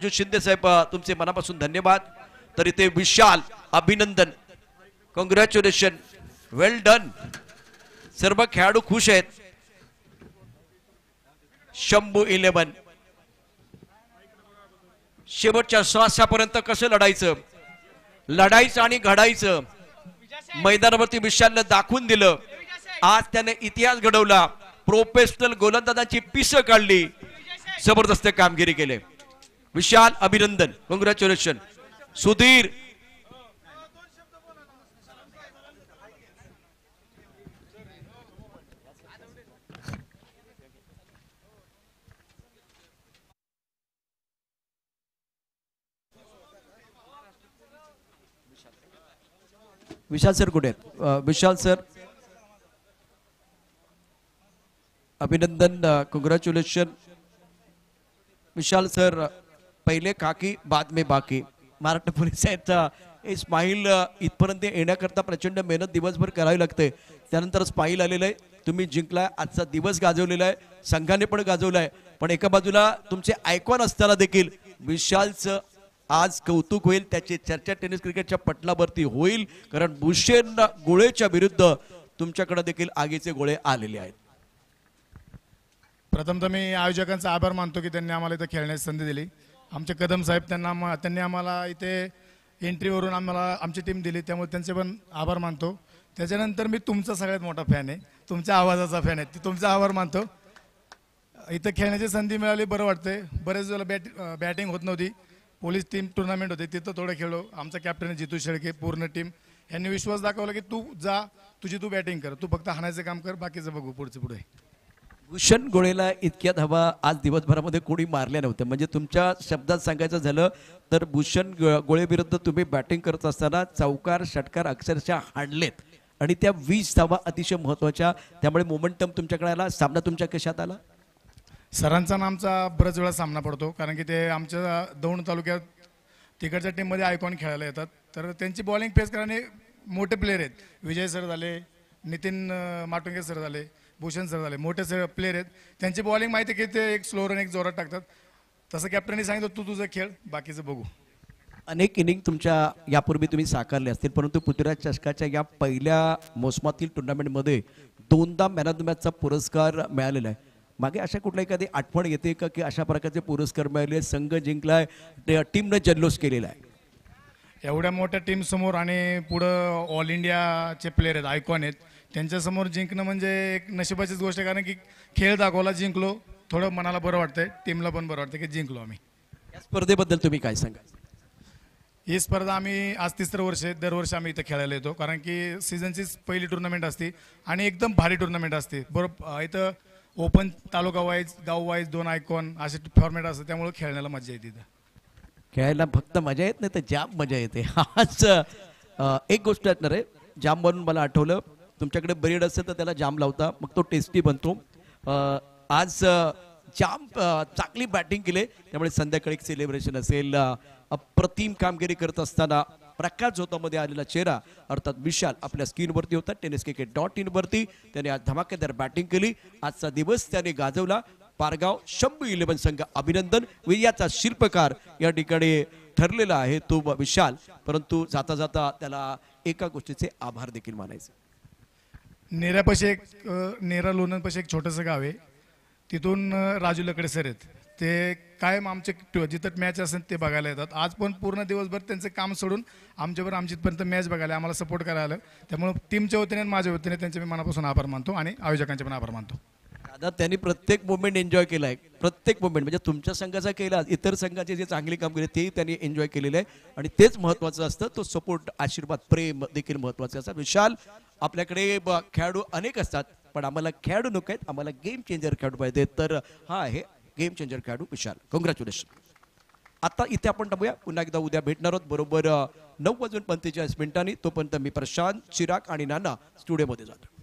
जो शिंदे साहेब तुमचे मनापासून धन्यवाद। तर इथे विशाल अभिनंदन, कॉंग्रॅच्युलेशन, वेल डन। सर्व खेळाडू खुश आहेत। शंभू 11 शेवटच्या श्वासापर्यंत कसं लढायचं आणि घडायचं मैदानावरती विशालने दाखवून दिलं। आज त्याने इतिहास घडवला, प्रोफेशनल गोलंदाजांची पिसं काढली, जबरदस्त कामगिरी केली। विशाल अभिनंदन, कॉंग्रॅच्युलेशन। सुधीर विशाल सर कुठे आहेत? विशाल सर अभिनंदन, कॉंग्रॅच्युलेशन। विशाल सर पहिले खाकी बाद में बाकी। महाराष्ट्र पोलिसांचा स्माईल इथपर्यंत येण्याकरता प्रचंड मेहनत दिवसभर करावी लागते, त्यानंतर स्माईल आलेलं आहे। तुम्ही जिंकलाय, आजचा दिवस गाजवलेला आहे, संघाने पण गाजवलाय। पण एका बाजूला तुमचे आयकॉन असताना देखील विशालचं आज कौतुक होईल, त्याची चर्चा टेनिस क्रिकेटच्या पटलावरती होईल, कारण भूषण गोळेच्या विरुद्ध तुमच्याकडे देखील आगीचे गोळे आलेले आहेत। प्रथमतः मी आयोजकांचा आभार मानतो की त्यांनी आम्हाला इथे खेळण्याची संधी दिली। आमचे कदम साहेब त्यांनी आम्हाला इथे एंट्रीवरून आमची टीम दिली, त्यामुळे त्यांचे पण आभार मानतो। त्याच्यानंतर मी तुमचा सगळ्यात मोठा फॅन आहे, तुमच्या आवाजाचा फॅन आहे, तुमचा आभार मानतो। इथं खेळण्याची संधी मिळाली, बरं वाटतंय। बरेच वेळेला बॅटिंग होत नव्हती, पोलीस टीम टुर्नामेंट होते, तिथं थोडं खेळलो। आमचा कॅप्टन जितू शेळके, पूर्ण टीम यांनी विश्वास दाखवला की तू जा, तू बॅटिंग कर, तू फक्त हाणायचं काम कर, बाकीचं बघू पुढे। भूषण गोळेला इतक्यात हवा आज दिवसभरामध्ये कोणी मारल्या नव्हत्या। म्हणजे तुमच्या शब्दात सांगायचं झालं तर भूषण गोळे विरुद्ध तुम्ही बॅटिंग करत असताना चौकार षटकार अक्षरशः हाणलेत, आणि त्या 20 धावा अतिशय महत्त्वाच्या। त्यामुळे मोमेंटम तुमच्याकडे आला, सामना तुमच्या कशात आला? सरांचा आणि आमचा बरेच वेळा सामना पडतो, कारण की ते आमच्या दौंड तालुक्यात तिकडच्या टीममध्ये आयकॉन खेळायला येतात, तर त्यांची बॉलिंग फेस करणे मोठे प्लेयर आहेत। विजय सर झाले, नितीन माटुंगे सर झाले, भूषण सर झाले, मोठे प्लेयर आहेत। त्यांची बॉलिंग माहिती की ते एक स्लो रन एक जोरात टाकतात। तसं कॅप्टनने सांगितलं तू तुझं खेळ, बाकीचं बघू। अनेक इनिंग तुमच्या यापूर्वी तुम्ही साकारले असतील, परंतु पृथ्वीराज चषकाच्या या पहिल्या मोसमातील टुर्नामेंटमध्ये 2दा मॅन ऑफ द मॅचचा पुरस्कार मिळालेला आहे। मागे अशा कुठल्या एखादी आठवण येते का की अशा प्रकारचे पुरस्कार मिळाले, संघ जिंकलाय, टीमने जल्लोष केलेला आहे? एवढ्या मोठ्या टीम समोर आणि पुढं ऑल इंडियाचे प्लेयर आहेत, आयकॉन आहेत, त्यांच्यासमोर जिंकणं म्हणजे एक नशिबाचीच गोष्ट आहे। कारण की खेळ दाखवला, जिंकलो, थोडं मनाला बरं वाटतंय, टीमला पण बरं वाटतं की जिंकलो आम्ही। या स्पर्धेबद्दल तुम्ही काय सांगा? ही स्पर्धा आम्ही आज 3रं वर्ष आहे, दरवर्षी आम्ही इथं खेळायला येतो, कारण की सीझनचीच पहिली टुर्नामेंट असते आणि एकदम भारी टुर्नामेंट असते। बरोबर इथं ओपन तालुका वाईज, गाव वाईज 2 आयकॉन असे फॉर्मॅट असतं, त्यामुळे खेळण्याला मजा येते। इथं खेळायला फक्त मजा येत नाही तर जाम मजा येते। आज एक गोष्ट असणार आहे, जाम बनून मला आठवलं, तुमच्याकडे ब्रेड असेल तर त्याला जाम लावता, मग तो टेस्टी बनतो। आज जाम चांगली बॅटिंग केली, त्यामुळे संध्याकाळी एक सेलिब्रेशन असेल। अप्रतिम कामगिरी करत असताना प्रकाश झोतामध्ये आलेला चेहरा अर्थात विशाल आपल्या स्क्रीनवरती होता। tenniscricket.in वरती त्याने आज धमाकेदार बॅटिंग केली, आजचा दिवस त्याने गाजवला। पारगाव शंभू 11 संघ अभिनंदन। विजयाचा शिल्पकार या ठिकाणी ठरलेला आहे तो विशाल, परंतु जाता जाता त्याला एका गोष्टीचे आभार देखील मानायचे। नेरा लोणंदपाशी एक छोटंसं गाव आहे, तिथून राजू लकडे सर आहेत, ते कायम आमचे जिथं मॅच असेल ते बघायला येतात। आज पण पूर्ण दिवसभर त्यांचं काम सोडून आमच्याबरोबर आमच्यापर्यंत मॅच बघायला आम्हाला सपोर्ट करायला आलं, त्यामुळे टीमच्या वतीने आणि माझ्या वतीने त्यांचे मी मनापासून आभार मानतो आणि आयोजकांचे पण आभार मानतो। दादा त्यांनी प्रत्येक मोमेंट एन्जॉय केलाय, प्रत्येक मोमेंट म्हणजे तुमच्या संघाचा केला, इतर संघाचे जे चांगली कामगिरी तेही त्यांनी एन्जॉय केलेलं आहे, आणि तेच महत्त्वाचं असतं। तो सपोर्ट, आशीर्वाद, प्रेम देखील महत्त्वाचं असतं। विशाल आपल्याकडे खेळाडू अनेक असतात, पण आम्हाला खेळाडू नको आहेत, आम्हाला गेम चेंजर खेळाडू पाहिजे, तर हा आहे गेम चेंजर खेळाडू विशाल। कॉंग्रॅच्युलेशन। आता इथे आपण थांबूया, पुन्हा एकदा उद्या भेटणार आहोत बरोबर 9:45 तोपर्यंत मी प्रशांत, चिराग आणि नाना स्टुडिओमध्ये जातो।